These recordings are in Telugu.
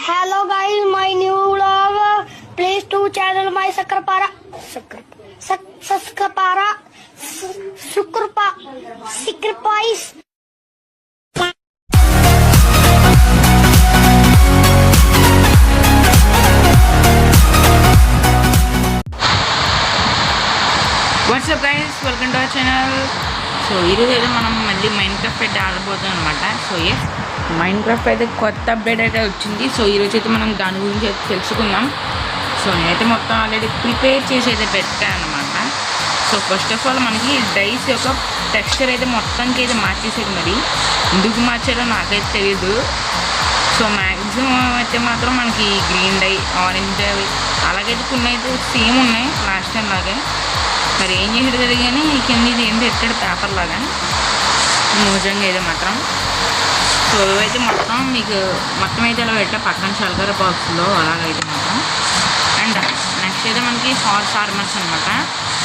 Hello guys, my new vlog. Please to channel my Sakrapara. Sakrapara. Sacrifice. What's up guys, welcome to our channel. So ఈరోజు అయితే మనం మళ్ళీ మైన్క్రాఫ్ట్ అయితే ఆడబోతున్నాం అనమాట. సో ఎస్, మైన్క్రాఫ్ట్ అయితే కొత్త అప్డేట్ అయితే వచ్చింది. సో ఈరోజు అయితే మనం దాని గురించి అయితే తెలుసుకుందాం. సో నేనైతే మొత్తం ఆల్రెడీ ప్రిపేర్ చేసి అయితే పెట్టాను అనమాట. సో ఫస్ట్ ఆఫ్ ఆల్ మనకి డైస్ యొక్క టెక్స్చర్ అయితే మొత్తానికి అయితే మార్చేసేది. మరి ఎందుకు మార్చారో నాకైతే తెలియదు. సో మ్యాక్సిమం అయితే మాత్రం మనకి గ్రీన్ డై, ఆరెంజ్ డై అలాగైతే కొన్ని అయితే సేమ్ ఉన్నాయి లాస్ట్ టైం లాగే. మరి ఏం చేసాడు కదా కానీ కింద ఇది ఏం పెట్టాడు పేపర్ లాగా నిజంగా అయితే మాత్రం. సో ఇవైతే మొత్తం మీకు మొత్తం అయితే ఇలా పెట్టా పక్కన షల్కర్ బాక్స్లో అలాగైతే మాత్రం. అండ్ నెక్స్ట్ అయితే మనకి హార్స్ ఆర్మర్స్ అనమాట.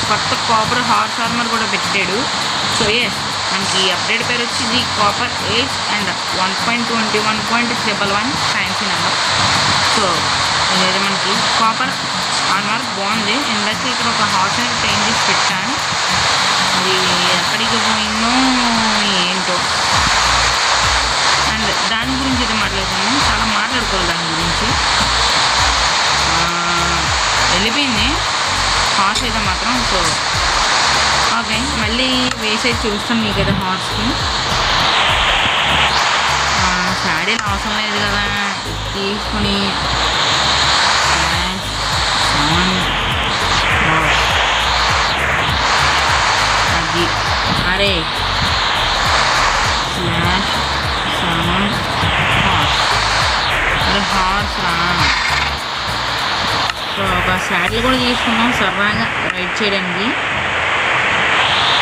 కొత్త కాపర్ హార్స్ ఆర్మర్ కూడా పెట్టాడు. సో ఎస్, మనకి అప్డేట్ పేరు వచ్చి copper age and 1.21.111 fancy number. So ఇదైతే మనకి కాపర్ ఆర్మర్ బాగుంది. ఇందాక ఇక్కడ ఒక హార్స్ అనేది ట్రైన్ చేసి పెట్టాను. అది ఎక్కడికి పోయిందో ఏంటో. అండ్ దాని గురించి అయితే మాట్లాడుతున్నాం, చాలా మాట్లాడుకోవాలి దాని గురించి. వెళ్ళిపోయింది హార్స్ అయితే మాత్రం. సో ఓకే, మళ్ళీ వేసేది చూస్తాం మీకైతే హార్స్కి. శాడీలు అవసరం లేదు కదా తీసుకుని. అది అరే స్లాష్ సామాన్ హార్స్, అరే హార్స్ రా. సో ఒక శాడీలు కూడా తీసుకున్నాం సరదాగా రైడ్ చేయడానికి.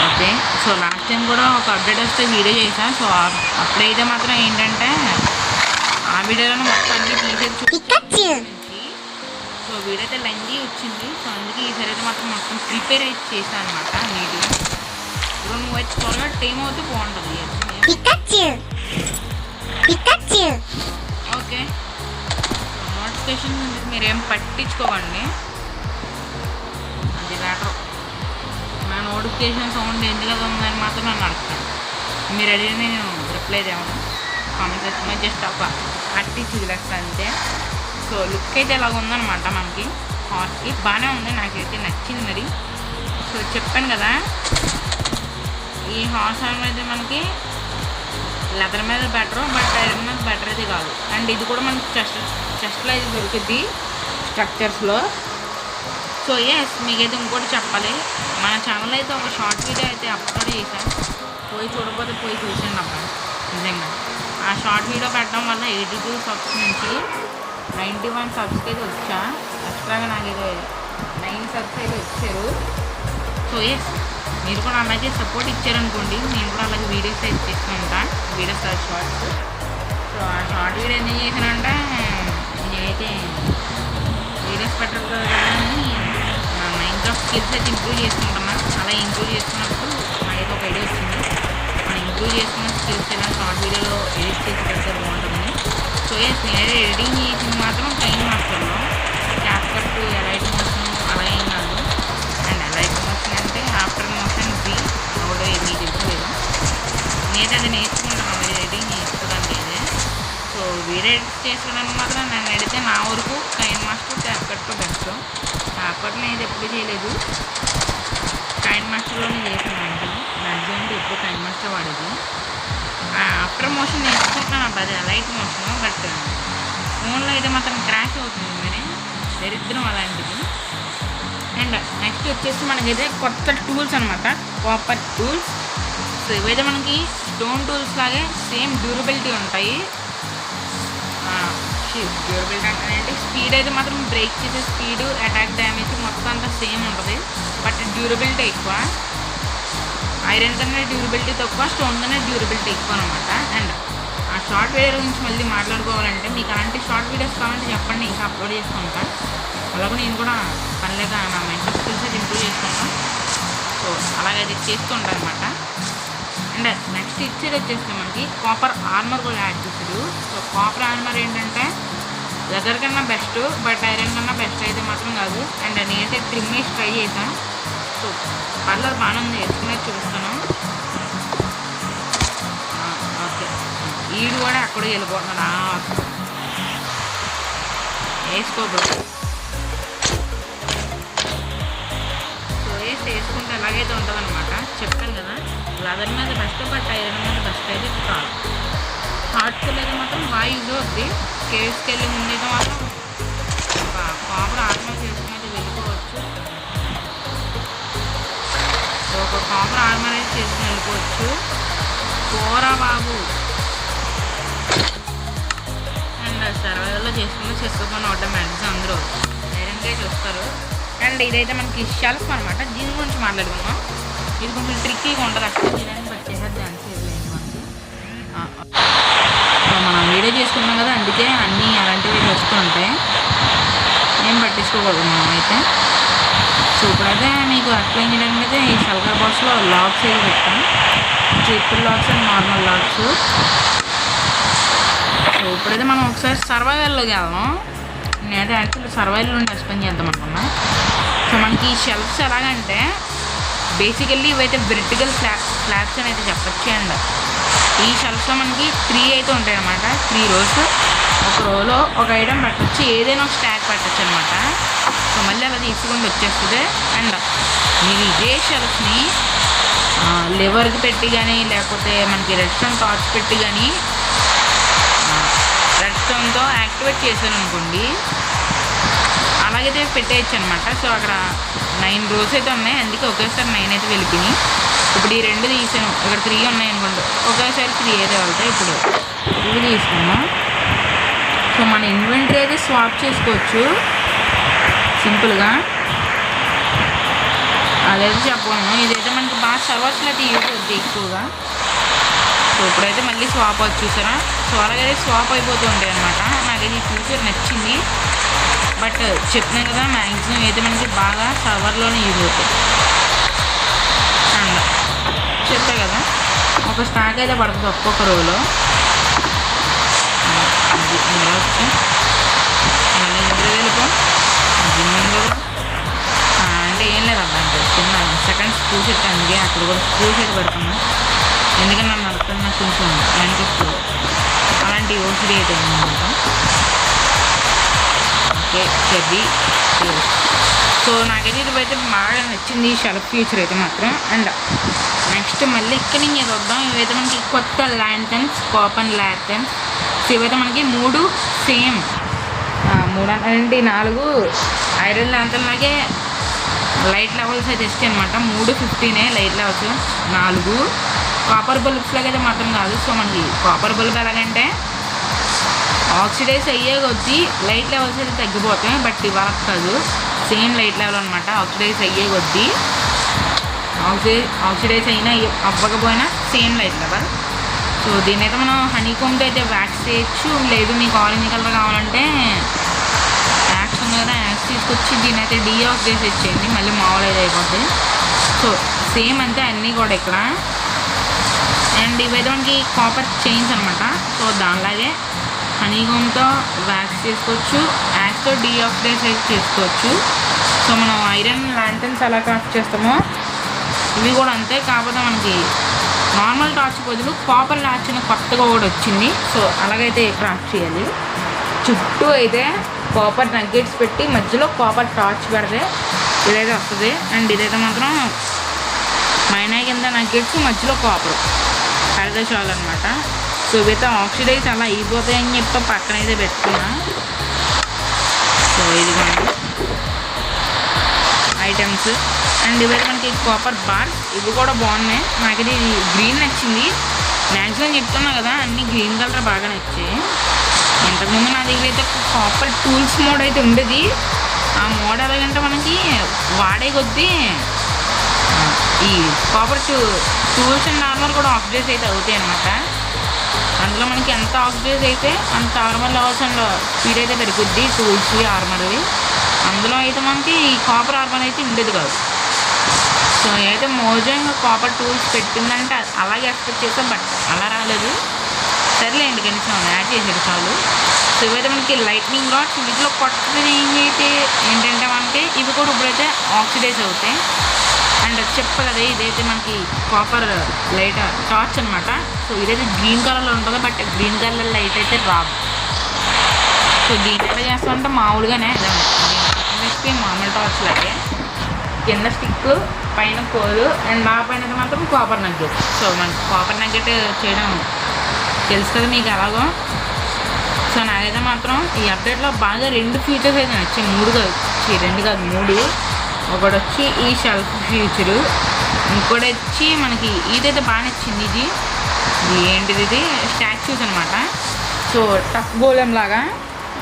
ఓకే, సో లాస్ట్ టైం కూడా ఒక అప్డేట్ వస్తే వీడియో చేశాను. సో అప్పుడైతే మాత్రం ఏంటంటే ఆ వీడియోలో మొత్తం అన్నీ తీసేది. సో వీడియో అయితే లెంజీ వచ్చింది. సో అందుకే ఈసారి అయితే మాత్రం మొత్తం ప్రిపేర్ అయితే చేశాను అనమాట నీట్గా. ఇప్పుడు నువ్వు అయితే త్వరగా టైం అవుతే బాగుంటుంది. ఓకే, నోటిఫికేషన్ మీరేం పట్టించుకోకండి. అది మ్యాటర్. నా నోటిఫికేషన్ సౌండ్ ఎందులో ఉందని మాత్రం నన్ను అడుగుతాను. మీరు అడిగిన నేను రిప్లై చేయను. కామెంట్ సెక్షన్లో జస్ట్ ఒక అట్టించి లెక్క అంతే. సో లుక్ అయితే ఇలాగ ఉందన్నమాట మనకి హార్స్కి. బాగానే ఉంది, నాకైతే నచ్చింది మరి. సో చెప్పాను కదా, ఈ హార్స్ అయితే మనకి లెదర్ మీద బెటర్, బట్ ఐరన్ మీద బెటర్ అయితే కాదు. అండ్ ఇది కూడా మనకి చెస్ట్లో అయితే దొరుకుద్ది స్ట్రక్చర్స్లో. సో ఎస్, మీకైతే ఇంకోటి చెప్పాలి, మన ఛానల్ అయితే ఒక షార్ట్ వీడియో అయితే అప్లోడ్ చేశాను. పోయి చూడకపోతే పోయి చూసాను అబ్బా. నిజంగా ఆ షార్ట్ వీడియో పెట్టడం వల్ల 82 సబ్స్ నుంచి 91 సబ్స్కి అయితే వచ్చా. ఎక్స్ట్రాగా నాకైతే 9 సబ్స్ అయితే వచ్చారు. సో ఎస్, మీరు కూడా అలాగే సపోర్ట్ ఇచ్చారనుకోండి, నేను కూడా అలాగే వీడియోస్ అయితే చేస్తూ ఉంటాను. Videos shorts. సో ఆ షార్ట్ వీడియో ఎందుకు చేశానంటే నేనైతే వీడియోస్ పెట్టరు కదా అని నా మైన్క్రాఫ్ట్ స్కిల్స్ అయితే ఇంప్రూవ్ చేసుకుంటున్నా. అలా ఇంప్రూవ్ చేసుకున్నప్పుడు నాకైతే ఒక ఐడియా వచ్చింది, మనం ఇంప్రూవ్ చేసుకున్న స్కిల్స్ ఇలా షార్ట్ వీడియోలో ఎడిట్ చేసి పెడితే బాగుంటుందని. సో ఎస్, నేనైతే ఎడిటింగ్ చేసింది మాత్రం టైం మాస్టర్లో. క్యాప్కట్ ఎలైట్ మోషన్ అలా ఏం కాదు. అండ్ ఎలైట్ మోషన్ అంటే ఆఫ్టర్ మోషన్ బి అవుట్ మీకు తెలుసుకోలేదు. నేనైతే అది నేర్చుకుంటాను మరి ఎడిటింగ్ నేర్చుకోవడానికి అయితే. సో వీడియో ఎడిట్ చేసుకోవడానికి మాత్రం నన్ను అడిగితే నా వరకు KineMaster CapCut best. CapCut నేను ఎప్పుడు చేయలేదు, కైన్ మాస్టర్లోనే చేసాను. అంటే మ్యాక్సిమం ఎప్పుడు కైన్ మాస్టర్ వాడేది. ఆఫ్టర్ మోషన్ నేర్చుకుంటున్నాను అబ్బా, అది లైట్ మోషన్. బట్ ఫోన్లో అయితే మాత్రం క్రాష్ అవుతుంది మరి దరిద్రం అలాంటిది. అండ్ నెక్స్ట్ వచ్చేసి మనకైతే కొత్త టూల్స్ అనమాట, కాపర్ టూల్స్. సో ఇవైతే మనకి స్టోన్ టూల్స్ లాగే సేమ్ డ్యూరబిలిటీ ఉంటాయి. డ్యూరబిలిటీ అంటే స్పీడ్ అయితే మాత్రం బ్రేక్ చేసే స్పీడ్, అటాక్ డ్యామేజ్ మొత్తం అంతా సేమ్ ఉంటుంది. బట్ డ్యూరబిలిటీ ఎక్కువ. ఐరన్ కన్నా డ్యూరబిలిటీ తక్కువ, స్టోన్ కన్నా డ్యూరబిలిటీ ఎక్కువ అనమాట. అండ్ ఆ షార్ట్ వీడియో గురించి మళ్ళీ మాట్లాడుకోవాలంటే మీకు అలాంటి షార్ట్ వీడియోస్ కావాలంటే చెప్పండి, ఇంకా అప్లోడ్ చేసుకుంటాను. అలాగే నేను కూడా పనిలేక నా మెంటల్ స్కిల్స్ అయితే ఇంప్రూవ్ చేసుకుంటాను. సో అలాగైతే చేస్తుంటాను అనమాట. అండ్ నెక్స్ట్ ఇచ్చేది వచ్చేస్తే మనకి కాపర్ ఆర్మర్ కూడా యాడ్ చేశాడు. సో కాపర్ ఆర్మర్ ఏంటంటే లెదర్ కన్నా బెస్ట్, బట్ ఐరన్ కన్నా బెస్ట్ అయితే మాత్రం కాదు. అండ్ నేనైతే ట్రిమ్ వేసి ట్రై చేశాను. సో పర్లేదు, బాగానే ఉంది. వేసుకునేది చూపిస్తాను. ఓకే, ఈడు కూడా అక్కడ వెళ్ళిపోతున్నాడు. వేసుకోబో. సో వేసుకుంటే ఎలాగైతే ఉంటుంది అనమాట. చెప్పాను కదా, లెదర్ మీద బెస్ట్, బట్ ఐరన్ మీద బెస్ట్ అయితే కాదు. హార్ట్స్కి అయితే మాత్రం బాగా యూజ్ అవుద్ది. కేవ్స్కి వెళ్ళి ముందైతే మాత్రం కాపర్ ఆర్మర్ చేసుకుని అయితే వెళ్ళిపోవచ్చు. సో ఒక కాపర్ ఆర్మర్ అయితే చేసుకుని వెళ్ళిపోవచ్చు. పోరా బాబు. అండ్ సర్వైవల్లో చేసుకోకుండా ఆటోమేటిక్స్ అందరూ ఐరన్గా చూస్తారు. అండ్ ఇదైతే మనకి షెల్ఫ్ అనమాట. దీని గురించి మాట్లాడుకుందాం. ఇది కొంచెం ట్రిక్కీగా ఉంటుంది. అసలు దీని బట్ చేసేది అనిసేది మనకి. సో మనం వీడియో చేసుకున్నాం కదా, అందుకే అన్నీ అలాంటివి వస్తూ ఉంటాయి. ఏం పట్టించుకోకూడదు మనం అయితే. సో ఇప్పుడైతే మీకు ఎక్స్ప్లెయిన్ చేయడానికి అయితే ఈ షల్కర్ బాక్స్లో లాక్స్ అయితే పెట్టాం. Triple lakhs and normal lakhs. So ఇప్పుడైతే మనం ఒకసారి సర్వైవల్లోకి వెళ్దాం. నేనైతే యాక్చువల్లీ సర్వైవల్ నుండి ఎక్స్ప్లెయిన్ చేద్దాం అనుకున్నా. సో మనకి ఈ షెల్ఫ్స్ ఎలాగంటే బేసికల్లీ ఇవైతే వెర్టికల్ స్లాబ్స్ అని అయితే చెప్పచ్చు. అండ్ ఈ షెల్ఫ్స్లో మనకి 3 అయితే ఉంటాయి అన్నమాట. 3 rows. ఒక రోలో ఒక ఐటమ్ పెట్టచ్చు, ఏదైనా ఒక స్టాక్ పెట్టచ్చు అనమాట. సో మళ్ళీ అలా తీసుకుంటూ వచ్చేస్తుంది. అండ్ మీరు ఇదే షెల్ఫ్ని లివర్కి పెట్టి కానీ, లేకపోతే మనకి రెడ్ స్టోన్ టార్చ్ పెట్టి కానీ, రెడ్ స్టోన్తో యాక్టివేట్ చేశాను అనుకోండి, అలాగైతే పెట్టేయచ్చు అనమాట. సో అక్కడ 9 rows అయితే ఉన్నాయి, అందుకే ఒకేసారి 9 అయితే వెళ్ళిపోయి. ఇప్పుడు ఈ 2 తీసాను, ఇక్కడ 3 ఉన్నాయి అనుకోండి, ఒకేసారి 3 అయితే వెళ్తాయి. ఇప్పుడు ఇవి తీసుకున్నాం. సో మన ఇన్వెంటరీ అయితే స్వాప్ చేసుకోవచ్చు సింపుల్గా. అదైతే చెప్పను. ఇదైతే మనకి బాగా సర్వర్స్లో అయితే యూజ్ అవుతుంది ఎక్కువగా. సో ఇప్పుడైతే మళ్ళీ స్వాప్ అవుతుంది చూసారా. సో అలాగైతే స్వాప్ అయిపోతూ ఉంటాయి అనమాట. నాకైతే ఈ ఫ్యూచర్ నచ్చింది. బట్ చెప్పినా కదా, మ్యాక్సిమం అయితే మనకి బాగా సర్వర్లోనే యూజ్ అవుతుంది. అండ్ చెప్పే కదా, ఒక స్టాక్ అయితే పడుతుంది ఒక్కొక్క రోలో. వచ్చి మళ్ళీ ఇందులో వెళ్ళిపో. అంటే ఏం లేదు అబ్బా, అంటే చిన్న సెకండ్ స్క్రూ సెట్. అందుకే అక్కడ కూడా స్క్రూ సెట్ పెడుతున్నా. ఎందుకంటే నన్ను నడుపుతున్నా కొంచెం మెంటెస్ట్ అలాంటి ఓసిడి అయితే ఉందన్నమాట. Okay, cherry. సో నాకైతే ఇదైతే బాగా నచ్చింది ఈ షెల్ఫ్ ఫీచర్ అయితే మాత్రం. అండ్ నెక్స్ట్ మళ్ళీ ఇక్కడి నుంచి చూద్దాం. ఇవైతే మనకి కొత్త ల్యాంటన్స్, కాపర్ ల్యాంటన్స్. సో ఇవైతే మనకి 3 సేమ్ 4 ఐరన్ ల్యాంటన్లాగే లైట్ లెవెల్స్ అయితే ఇస్తాయి అనమాట. 3 15 లైట్ లెవెల్స్, 4 కాపర్ బల్బ్స్ లాగా అయితే మాత్రం కాదు. సో మనకి కాపర్ బల్బ్ ఎలాగంటే ఆక్సిడైజ్ అయ్యే కొద్దీ లైట్ లెవెల్స్ అయితే తగ్గిపోతాయి. బట్ ఇవాళ కాదు, సేమ్ లైట్ లెవెల్ అనమాట. ఆక్సిడైజ్ అయ్యే కొద్దీ ఆక్సిడైజ్ అయినా అవ్వకపోయినా సేమ్ లైట్ లెవెల్. సో దీని అయితే మనం హనీకోమ్తో అయితే వ్యాక్స్ చేయొచ్చు. లేదు మీకు ఆరెంజ్ కలర్ కావాలంటే యాక్స్ ఉంది కదా, యాక్స్ తీసుకొచ్చి దీని అయితే డీఆక్సిడైజ్ ఇచ్చేయండి, మళ్ళీ మామూలు అయితే అయిపోద్ది. సో సేమ్ అంతే అన్నీ కూడా ఇక్కడ. అండ్ ఇవైతే మనకి కాపర్ చైన్స్ అనమాట. సో దానిలాగే హనీకోమ్తో వ్యాక్స్ చేసుకోవచ్చు, యాక్స్తో డీఆక్సిడైజ్ చేసుకోవచ్చు. సో మనం ఐరన్ ల్యాంటన్స్ ఎలా క్రాఫ్ట్ చేస్తామో ఇవి కూడా అంతే. కాకపోతే మనకి నార్మల్ టార్చ్ బదులు కాపర్ టార్చ్ కొత్తగా కూడా వచ్చింది. సో అలాగైతే క్రాఫ్ట్ చేయాలి. చుట్టూ అయితే కాపర్ నగ్గెట్స్ పెట్టి మధ్యలో కాపర్ టార్చ్ పెడితే ఇదైతే వస్తుంది. అండ్ ఇదైతే మాత్రం మైనా కింద నగ్గెట్స్, మధ్యలో కాపర్ పెడితే చాలు అనమాట. సో ఇవైతే ఆక్సిడైజ్ అలా అయిపోతాయని చెప్పి పక్కన అయితే పెట్టుకున్నా. సో ఇది ఐటమ్స్. అండ్ ఇవైతే మనకి కాపర్ బార్స్, ఇవి కూడా బాగున్నాయి. నాకైతే ఇది గ్రీన్ నచ్చింది. మ్యాక్సిమం చెప్తున్నా కదా, అన్ని గ్రీన్ కలర్ బాగా నచ్చాయి. ఇంతకుముందు నా దగ్గర అయితే కాపర్ టూల్స్ మోడ్ అయితే ఉండేది. ఆ మోడ్ ఎలాగంటే మనకి వాడే కొద్దీ ఈ కాపర్ టూల్స్ అండ్ ఆర్మర్ కూడా ఆక్సిడైజ్ అయితే అవుతాయి అన్నమాట. అందులో మనకి ఎంత ఆక్సిడైజ్ అయితే అంత ఆర్మర్ లెవెల్స్ అండ్ స్పీడ్ అయితే పెరుగుద్ది టూల్స్ ఆర్మర్వి. అందులో అయితే మనకి ఈ కాపర్ ఆర్మర్ అయితే ఉండేది కాదు. సో అయితే మోజో ఇంకా కాపర్ టూల్స్ పెట్టిందంటే అలాగే ఎక్స్పెక్ట్ చేసాం, బట్ అలా రాలేదు. సర్లేండి కనీసం యాడ్ చేసాడు చాలు. సో ఇవైతే మనకి లైట్నింగ్ రాడ్స్. వీటిలో కొత్తది ఏంటంటే మనకి ఇవి కూడా ఇప్పుడైతే ఆక్సిడైజ్ అవుతాయి. అండ్ చెప్ప కదా ఇదైతే మనకి కాపర్ లైట్ టార్చ్ అనమాట. సో ఇదైతే గ్రీన్ కలర్లో ఉంటుంది, బట్ గ్రీన్ కలర్ లైట్ అయితే రాదు. సో దీన్ని ఎలా చేస్తామంటే మామూలుగానే రెసిపీ మామూలు టార్చ్ లాగే కింద స్టిక్ పైన కోలు అండ్ ఆ పైన మాత్రం కాపర్ నగ్గెట్. సో మనకి కాపర్ నగ్గెట్ చేయడం తెలుసు కదా మీకు ఎలాగో. సో నాకైతే మాత్రం ఈ అప్డేట్లో బాగా 2 ఫీచర్స్ అయితే నచ్చాయి. 3 కాదు, 2 కాదు 3. ఒకటి వచ్చి ఈ షెల్ఫ్ ఫీచరు, ఇంకోటి వచ్చి మనకి ఇదైతే బాగా నచ్చింది. ఇది ఏంటిది, ఇది స్టాచ్యూస్ అనమాట. సో టఫ్ గోళం లాగా.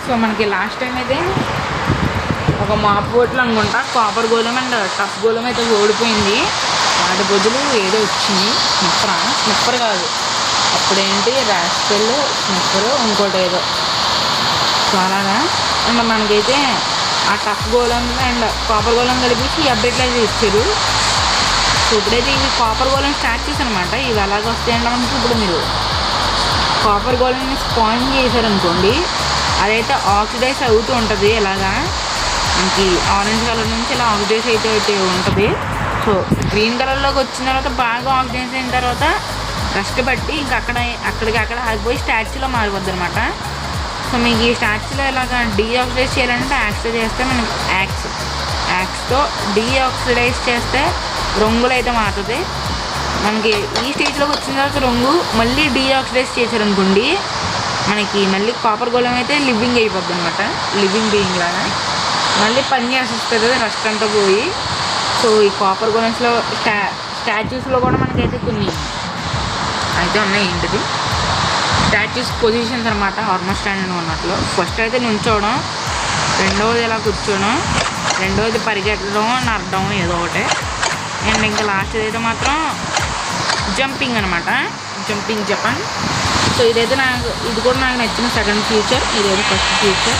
సో మనకి లాస్ట్ టైం అయితే ఒక మాప్ బోట్లు అనుకుంటా కాపర్ గోళం అండ్ టఫ్ గోళం అయితే ఓడిపోయింది. వాటి బదులు ఏదో వచ్చింది స్నిప్పర్ కాదు, అప్పుడేంటి రాస్పెల్ స్నిప్పర్ ఇంకోటి ఏదో. సో అలాగా అండ్ మనకైతే ఆ టఫ్ గోళం అండ్ కాపర్ గోళం కలిపి ఈ అప్డేట్లు అయితే ఇచ్చారు. సో ఇప్పుడైతే ఇవి కాపర్ గోళం స్టాచ్యూస్ అనమాట. ఇవి అలాగ వస్తాయంటే మనకి ఇప్పుడు మీరు కాపర్ గోళంని స్పాన్ చేశారనుకోండి, అదైతే ఆక్సిడైజ్ అవుతూ ఉంటుంది. ఇలాగా మనకి ఆరెంజ్ కలర్ నుంచి ఇలా ఆక్సిడైజ్ అయితే ఉంటుంది. సో గ్రీన్ కలర్లోకి వచ్చిన తర్వాత బాగా ఆక్సిడైజ్ అయిన తర్వాత కష్టపట్టి ఇంకా అక్కడికి ఆగిపోయి స్టాచ్యూలో మారిపోద్ది అనమాట. సో మీకు ఈ స్టాచ్యూలో ఇలాగా డీఆక్సిడైజ్ చేయాలంటే యాక్స్తో చేస్తే మనకి యాక్స్తో డీఆక్సిడైజ్ చేస్తే రంగులు అయితే మారుతుంది. మనకి ఈ స్టేజ్లోకి వచ్చిన తర్వాత రంగు మళ్ళీ డీఆక్సిడైజ్ చేశారనుకోండి, మనకి మళ్ళీ కాపర్ గోళం అయితే లివింగ్ అయిపోద్ది అనమాట. లివింగ్ బీయింగ్ లాగా మళ్ళీ పని చేసేస్తుంది రస్ట్ అంతా పోయి. సో ఈ కాపర్ గోళంస్లో స్టాచ్యూస్లో కూడా మనకైతే కొన్ని అయితే ఉన్నాయి. ఏంటిది స్టాచ్యూస్ పొజిషన్స్ అనమాట. ఆర్మర్ స్టాండ్ ఉన్నట్లు ఫస్ట్ అయితే నుంచోవడం, రెండవది ఇలా కూర్చోవడం, రెండవది పరిగెట్టడం నడడం ఏదో ఒకటి, అండ్ ఇంకా లాస్ట్ అయితే మాత్రం జంపింగ్ అనమాట. Jumping Japan. సో ఇది కూడా నాకు నచ్చిన సెకండ్ ఫీచర్. ఇదైతే first feature.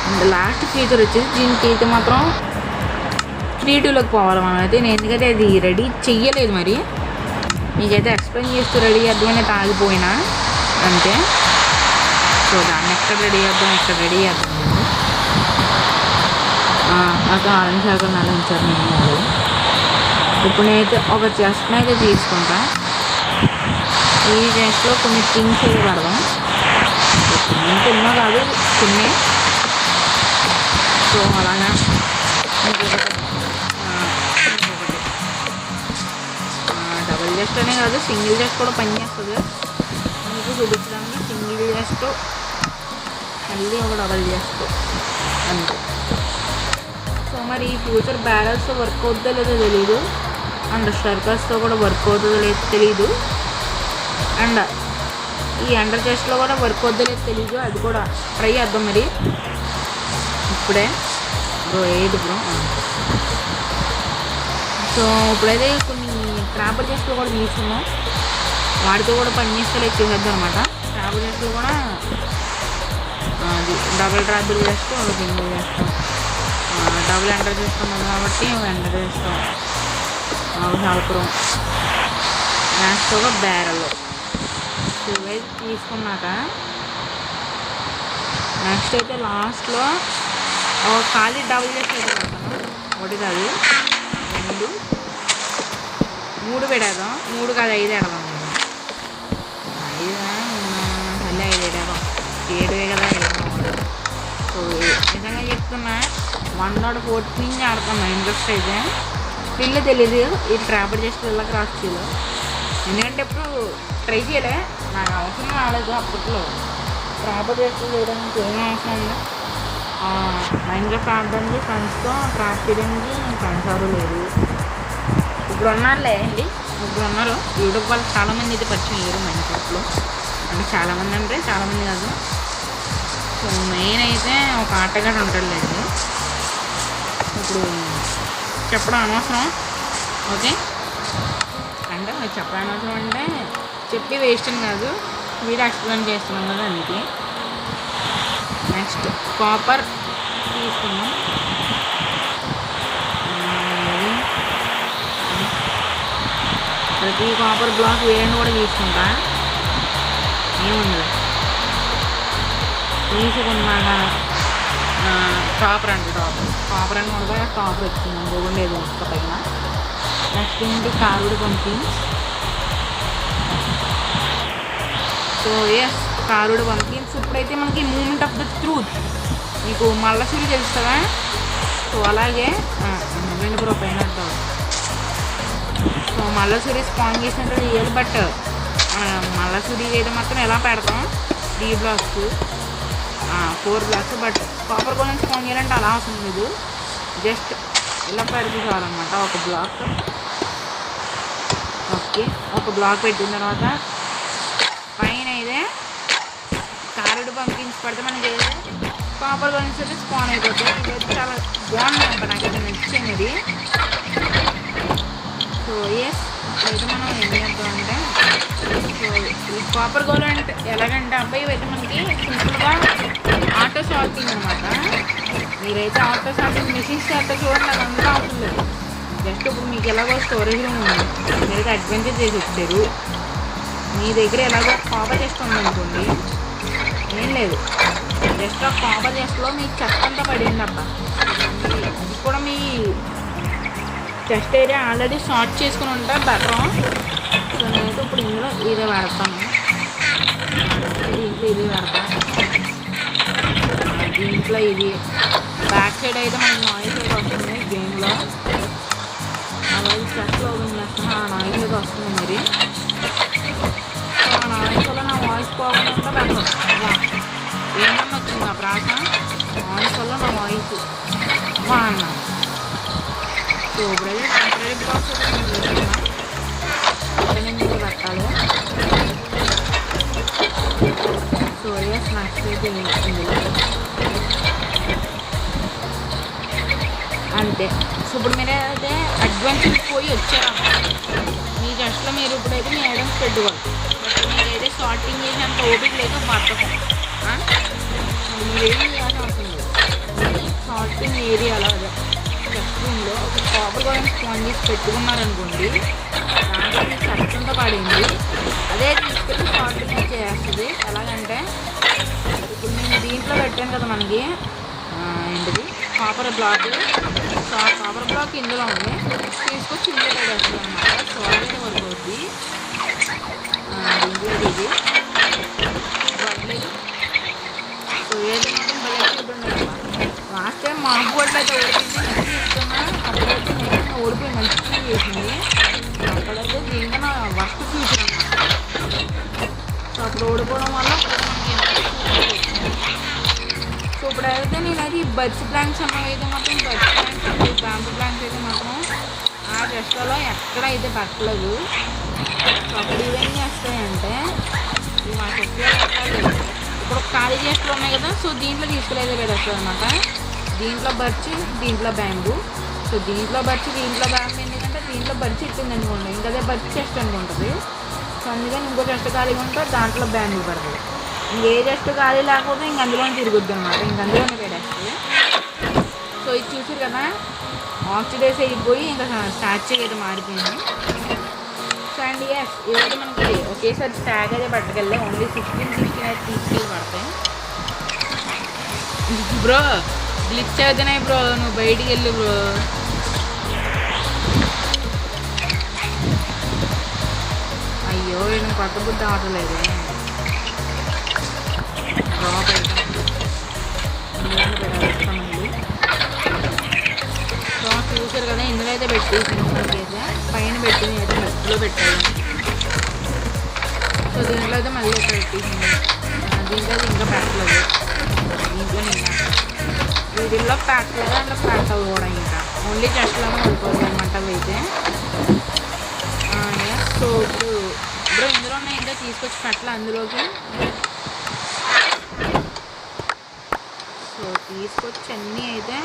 And last feature వచ్చేసి దీనికి అయితే మాత్రం క్రియేటివ్లోకి పోవాలి మనం అయితే. నేను ఎందుకంటే అది రెడీ చెయ్యలేదు, మరి మీకైతే ఎక్స్ప్లెయిన్ చేస్తూ రెడీ చేద్దామని ఆగిపోయినా అంతే. సో దాన్ని ఎక్కడ రెడీ చేద్దాం అక్కడ ఆరెంజ్ శాఖలు నలించారు నేను. ఇప్పుడు నేనైతే ఒక చెస్ట్ని అయితే తీసుకుంటా. ఈ చెస్ట్లో కొన్ని థింగ్స్ అయితే పడదాం. కొన్ని కాదు కొన్ని. సో అలాగా డబుల్ చెస్ట్ అనే కాదు, సింగిల్ చెస్ట్ కూడా పనిచేస్తుంది. మీకు చూపించడానికి సింగిల్ చెస్ట్ మళ్ళీ ఒక డబుల్ చెస్ట్ అంతే. సో మరి ఈ ఫ్యూచర్ బ్యారల్స్తో వర్క్ అవుతుందో లేదో తెలీదు, అండ్ స్ట్రైకర్స్తో కూడా వర్క్ అవుతుందో లేదో తెలీదు, అండ్ ఈ అండర్ చెస్ట్లో కూడా వర్క్ అవుతుందో లేదో తెలీదు. అది కూడా ట్రై చేద్దాం మరి. ఇప్పుడే బ్రో సో ఇప్పుడైతే కొన్ని ట్రాపర్ చెస్ట్లో కూడా తీసుకున్నాం, వాటితో కూడా పని చేస్తే చేసేద్దాం అనమాట. ట్రాపర్ చెస్ట్లో కూడా అది డబుల్ ట్రాపర్ చేస్తూ ఒక సింగిల్ చేస్తాం, డబుల్ ఎంటర్ చేస్తున్నాం కాబట్టి ఎంటర్ చేస్తాం. హెల్పరం నెక్స్ట్ ఒక బ్యారల్ ఇవైతే తీసుకున్నాక నెక్స్ట్ అయితే లాస్ట్లో ఒక ఖాళీ డబుల్ చేసి అయితే పెడతాను. ఒకటి కాదు 2 3 పెడదాం. 3 కాదు 5 పెడదాం. 5 మళ్ళీ 5 పెడదాం. 7 కదా 7. సో నిజంగా చెప్తున్నా 1.14 నుంచి ఆడుతున్నా. ఇంట్రెస్ట్ అయితే స్టిల్ తెలీదు ఈ ట్రాపర్ చేస్తే ఇలా క్రాస్ చేయాలి. ఎందుకంటే ఇప్పుడు ట్రై చేయలే, నాకు అవసరం రాలేదు. అప్పట్లో ట్రాపర్ చేస్తే చేయడానికి ఏం అవసరం ఉంది. మైండ్క్రాఫ్ట్ ఆడడానికి ఫ్రెండ్స్తో క్రాఫ్ట్ చేయడానికి ఫ్రెండ్స్ ఎవరు లేదు. ఇప్పుడు ఉన్నారులే అండి, ఇప్పుడు ఉన్నారు. యూట్యూబ్ వాళ్ళు చాలామంది అయితే పరిచయం లేరు మైండ్క్రాఫ్ట్లో. అంటే చాలామంది అంటే చాలామంది కాదు. సో మెయిన్ అయితే ఒక ఆటగాడు ఉంటాడులేండి. ఇప్పుడు చెప్పడం అనవసరం. ఓకే అంటే చెప్పడం అనవసరం అంటే చెప్పి వేస్ట్ అని కాదు, వీడియో ఎక్స్ప్లెయిన్ చేస్తున్నాం కదా అందుకే. నెక్స్ట్ కాపర్ తీసుకున్నాం. ప్రతి కాపర్ బ్లాక్ వేరేని కూడా తీసుకుంటా. ఏముంది తీసుకున్నాక టాపర్ అంటే టాపర్ అని కూడా టాపర్ వచ్చింది ఇంకొకటి లేదు ఒక్క పైన. నెక్స్ట్ ఏంటి కారుడు పంపింగ్. సో ఎస్ కారుడు పంపింగ్స్. ఇప్పుడైతే మనకి మూమెంట్ ఆఫ్ ద ట్రూత్ మీకు మల్లసూరి తెలుస్తుందా? సో అలాగే రూ. పైన అంటారు. సో మల్లసూరి స్పాన్ చేసినట్టు రియల్, బట్ మల్లసూరి అయితే మాత్రం ఎలా పెడతాం 3 blocks 4 blocks. But copper golden span చేయాలంటే అలా అవసరం లేదు, జస్ట్ ఇలా పెడితే చాలన్నమాట. ఒక బ్లాక్ ఓకే, ఒక బ్లాక్ పెట్టిన తర్వాత పైన అయితే కారుడు పంపించి పడితే మనకి ఏదైతే కాపర్ గోల్డెన్స్ అయితే స్పాన్ అయిపోతుంది. ఇదైతే చాలా బాగుంది అనమాట, నాకు అయితే నచ్చింది ఇది. సో ఎస్ అయితే మనం ఏం చేద్దామంటే, సో ఈ కాపర్ గోల్డెన్ ఎలాగంటే అబ్బాయి అయితే మనకి సింపుల్గా ఆటో షార్టింగ్ అనమాట. మీరైతే ఆటో షార్టింగ్ మెషిన్స్ చేస్తే చూడండి, అదంతా అవసరం లేదు. జస్ట్ ఇప్పుడు మీకు ఎలాగో స్టోరేజ్ రూమ్ ఉంది, మీరైతే అడ్వెంచర్ చేసి వచ్చారు, మీ దగ్గర ఎలాగో కాపర్ చెస్ట్ ఉందనుకోండి, ఏం లేదు జస్ట్ ఆ కాపర్ చెస్ట్లో మీ చెత్త అంతా పడింది అబ్బా. అది కూడా మీ చెస్ట్ ఏరియా ఆల్రెడీ షార్ట్ చేసుకుని ఉంటే బెటర్. సో నేనైతే ఇప్పుడు ఇందులో ఇదే వాడతాను, దీంట్లో ఇది వాడతాను, దీంట్లో ఇది. బ్యాక్ సైడ్ అయితే మనకి నాయిస్ అయితే వస్తుంది గేమ్లో, అలాగే చెస్ట్లో ఓపెన్ చేస్తాను, ఆ నాయిస్ అయితే వస్తుంది మరి. సో ఆ నాయిస్ వల్ల నా వాయిస్ పోకుండా బెటర్. ఏమన్నా వచ్చింది ఆ ప్రాస నాయిస్ వల్ల నా వాయిస్ అన్నా. సో ఇప్పుడైతే టెంపరీ బాక్స్ పెట్టాలి. సో ఎస్ నెక్స్ట్ అయితే ఇందులో అంతే. సో ఇప్పుడు మీరైతే అడ్వాన్స్కి పోయి వచ్చారా మీ జస్ట్లో మీరు ఇప్పుడైతే మీ ఐటమ్స్ పెట్టుకోవాలి. బట్ మీరైతే షార్టింగ్ చేసేంత ఓపిక లేదు, బద్దకం. మీరేం చేయాల్సిన అవసరం లేదు, షార్టింగ్ ఏరియాలో అదే చెస్ట్ రూమ్లో ఒక కాపర్ గోల్డెన్ స్పాన్ చేసి పెట్టుకున్నారనుకోండి, దాంట్లో మీకు చెత్తంతా పడింది అదే తీసుకెళ్ళి షార్టింగ్ చేస్తుంది. ఎలాగంటే ఇప్పుడు నేను దీంట్లో పెట్టాను కదా మనకి ఏంటిది కాపర్ బ్లాక్. సో ఆ కాపర్ బ్లాక్ ఇందులో ఉంది, తీసుకొచ్చి ఇందులో పెట్టేస్తుంది అనమాట. సో అలాగే వర్క్ అవుద్ది. దీంట్లో ఇది బట్టలేదు. సో ఏది మాత్రం బలెక్కిపోయింది. లాస్ట్ టైం మా బోట్లు అయితే ఓడిపోయింది, మంచిగా ఇస్తున్నా. అప్పుడైతే నేను ఓడిపోయి మంచిగా చేసింది, అక్కడైతే దీంట్లో నా వర్క్ ఫ్యూచర్ అన్నమాట. సో అప్పుడు ఓడిపోవడం వల్ల సో ఇప్పుడైతే నేనైతే ఈ బర్చ్ ప్లాంక్స్ అన్నవి అయితే మాత్రం Burch planks and bamboo planks అయితే మాత్రం ఆ రెస్టాలో ఎక్కడైతే పెట్టలేదు. సో అప్పుడు ఇవేం చేస్తాయంటే ఇవి మాకు ఉపయోగపడలేదు. ఇప్పుడు ఖాళీ చేస్తూ ఉన్నాయి కదా, సో దీంట్లో తీసుకెళ్ళేదే పెట్టేస్తుంది అనమాట. దీంట్లో బర్చి, దీంట్లో బ్యాంబూ. సో దీంట్లో బర్చి, దీంట్లో బ్యాంబూ. ఎందుకంటే దీంట్లో బర్చి ఇట్టింది అనుకోండి, ఇంకా అదే బర్చి చెస్ట్ అనుకుంటుంది. సో అందుకని ఇంకో చెస్ట్ ఖాళీగా ఉంటే దాంట్లో బ్యాంబూ పడుతుంది. ఇంకే చెస్ట్ ఖాళీ లేకపోతే ఇంక అందులోనే తిరుగుద్ది అనమాట, ఇంక అందులోనే పెట్టేస్తుంది. సో ఇది చూసారు కదా, ఆక్సిడైజ్ అయిపోయి ఇంకా స్టాచ్యూ అయితే మారిపోయింది. సో అండ్ ఎస్ ఇదైతే మనకి ఒకేసారి స్టాగ్ అయితే పట్టుకెళ్ళి ఓన్లీ 16 అయితే తీసుకెళ్ళి పడతాయి. బ్రో గ్లిచ్ అవుతున్నాయి బ్రో, నువ్వు బయటికి వెళ్ళు బ్రో. అయ్యో నేను కొత్త బుద్ధి ఆడలేదు. డ్రాప్ అయితే డ్రాప్ చూసారు కదా, ఇందులో అయితే పెట్టేసి అయితే పైన పెట్టింది అయితే మధ్యలో పెట్టాలి. సో దీంట్లో అయితే మళ్ళీ ఇక్కడ పెట్టేసింది, దీంట్లో అయితే ఇంకా పెట్టలేదు. దీంట్లో వీటిల్లో పెట్టలేదు, అందులో పెట్టవు కూడా. ఇంకా ఓన్లీ చెస్ట్లోనే వెళ్ళిపోతుంది అనమాట అవి అయితే. సో ఇప్పుడు ఇందులో ఇంకా తీసుకొచ్చి పెట్టలే అందులోకి. సో తీసుకొచ్చి అన్నీ అయితే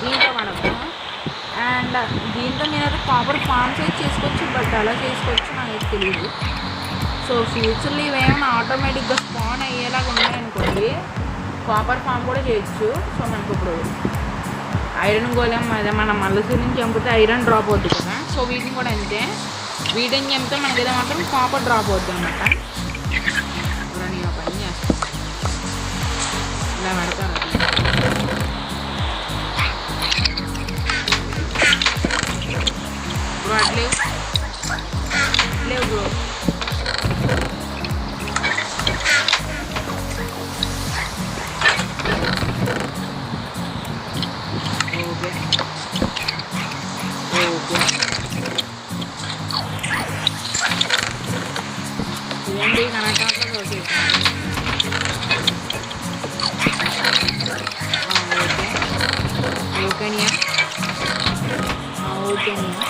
దీంట్లో పడతాం. అండ్ దీంట్లో నేనైతే కాపర్ ఫామ్స్ అయితే చేసుకోవచ్చు, బట్ అలా చేసుకోవచ్చు నాకైతే తెలియదు. సో ఫ్యూచర్లో ఇవేమైనా ఆటోమేటిక్గా స్పాన్ అయ్యేలాగా ఉన్నాయనుకోండి, కాపర్ ఫామ్ కూడా చేయొచ్చు. సో మనకు ఇప్పుడు ఐరన్ గోళం అదే మన మల్లసూరిని చంపితే ఐరన్ డ్రాప్ అవుతుంది కదా, సో వీటిని కూడా అంతే. వీటిని చంపితే మనకైతే మాత్రం కాపర్ డ్రాప్ అవుతుంది అనమాట. ఇలా పెడతారు బ్రో అట్లేవు లేవు బ్రో ఓకే ఓకే ఇదేంటి కనకాక ఓకే ఓకేనియా ఓకేనియా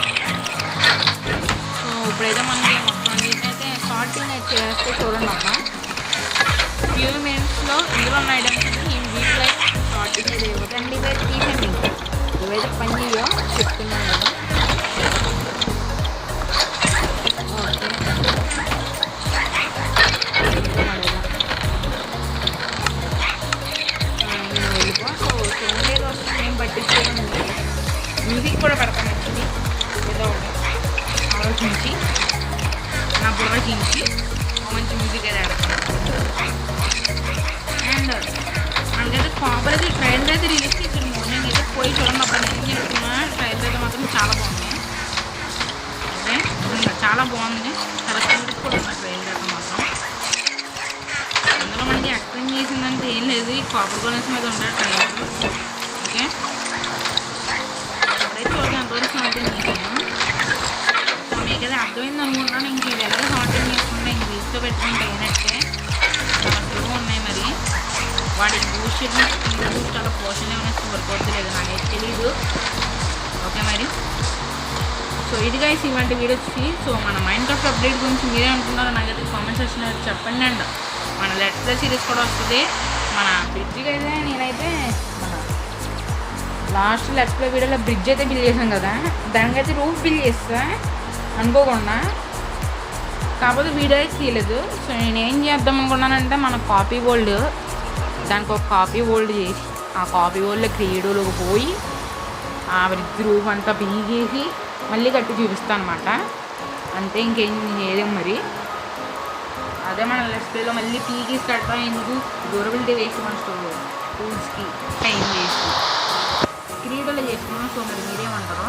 సో ఇప్పుడైతే మనకి మొత్తం అయితే షార్టింగ్ అయితే చేస్తే చూడండి అమ్మా ఫ్యూ మినిట్స్లో ఇందులో ఉన్న ఐటమ్స్ ఈ వీటిలో షార్టింగ్ అయితే ఇవ్వకండి ఇవైతే తీసండి ఇవైతే పని చేయో చెప్తున్నాను కదా ఓకే వెళ్ళిపో సో సెకండ్ వస్తుంది ఏం పట్టించుకోండి మ్యూజిక్ కూడా పెడతాను యాక్చువల్లీ ఏదో ఆలోచించి నా బుర్రకించి మంచి మ్యూజిక్ అయితే పెడతాను అండ్ మనకైతే కాపర్ అయితే ట్రైలర్ అయితే రిలీజ్ చేసారు మార్నింగ్ అయితే పోయి చూడండి అప్పుడు నేను చెప్తున్నా ట్రైలర్ అయితే మాత్రం చాలా బాగుంది ఓకే చాలా బాగుంది చాలా క్యూట్ కూడా ఉంది ట్రైలర్ అయితే మాత్రం అందులో మనకి ఎక్స్ప్లెయిన్ చేసిందంటే ఏం లేదు ఈ కాపర్ గోలెన్స్ మీద ఉంటాడు ట్రైలర్ ఓకే అప్పుడైతే ఓకే అంతవరకు షార్టింగ్ చేసాను సో మీకైతే అర్థమైంది అనుకుంటున్నాను ఇంక ఇది ఎలాగో షార్టింగ్ చేసుకుంటే ఇంక వీటితో పెట్టుకుంటే అయినట్టే చాలా సులువుగా ఉన్నాయి మరి వాడికి బూస్ట్ చాలా పోషన్ ఏమైనా వర్కౌట్ లేదు నాకైతే తెలీదు ఓకే మరి సో ఇది గైస్ ఇలాంటి వీడియో వచ్చి సో మన మైన్క్రాఫ్ట్ అప్డేట్ గురించి మీరే అనుకున్నారో నాకైతే కామెంట్ సెక్షన్ అయితే చెప్పండి అండ్ మన లెట్స్ ప్లే సిరీస్ కూడా వస్తుంది మన బ్రిడ్జ్కి అయితే నేనైతే మన లాస్ట్ లెట్స్ ప్లే వీడియోలో బ్రిడ్జ్ అయితే బిల్ చేసాం కదా దానికైతే రూఫ్ బిల్ చేస్తా అనుకోకుండా కాకపోతే వీడియో అయితే తీయలేదు సో నేనేం చేద్దాం అనుకున్నానంటే మన కాపీ వరల్డ్ దానికి ఒక కాపీ వరల్డ్ చేసి ఆ కాపీ వరల్డ్లో క్రియేటివ్లోకి పోయి ఆ బ్రిడ్జ్ రూఫ్ అంతా పీకేసి మళ్ళీ కట్టి చూపిస్తాను అనమాట అంతే ఇంకేం చేయలేం మరి అదే మన లెస్ప్లేలో మళ్ళీ పీకేసి కట్టడం ఎందుకు డ్యూరబిలిటీ వేస్ట్ మన టూల్స్కి టైం వేస్ట్ క్రియేటివ్లో చేసుకున్నాం సో మరి మీరేమంటారో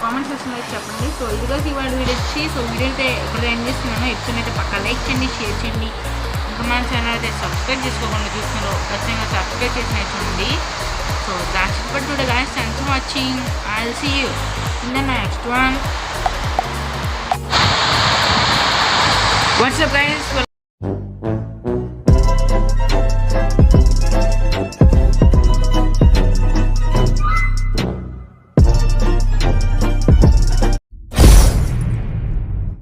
కామెంట్ సెక్షన్లో అయితే చెప్పండి సో ఇదిగా ఇవాళ వీడియో వచ్చి సో వీడియో అయితే ఎప్పుడు ఏం చేస్తున్నానో ఎపిసోడ్ అయితే పక్క లైక్ చేయండి షేర్ చేయండి ఇంకా మన ఛానల్ అయితే సబ్స్క్రైబ్ చేసుకోకుండా చూస్తున్నారో ఖచ్చితంగా సబ్స్క్రైబ్ చేసి చూడండి so that's it for today guys thanks for watching I will see you in the next one what's up guys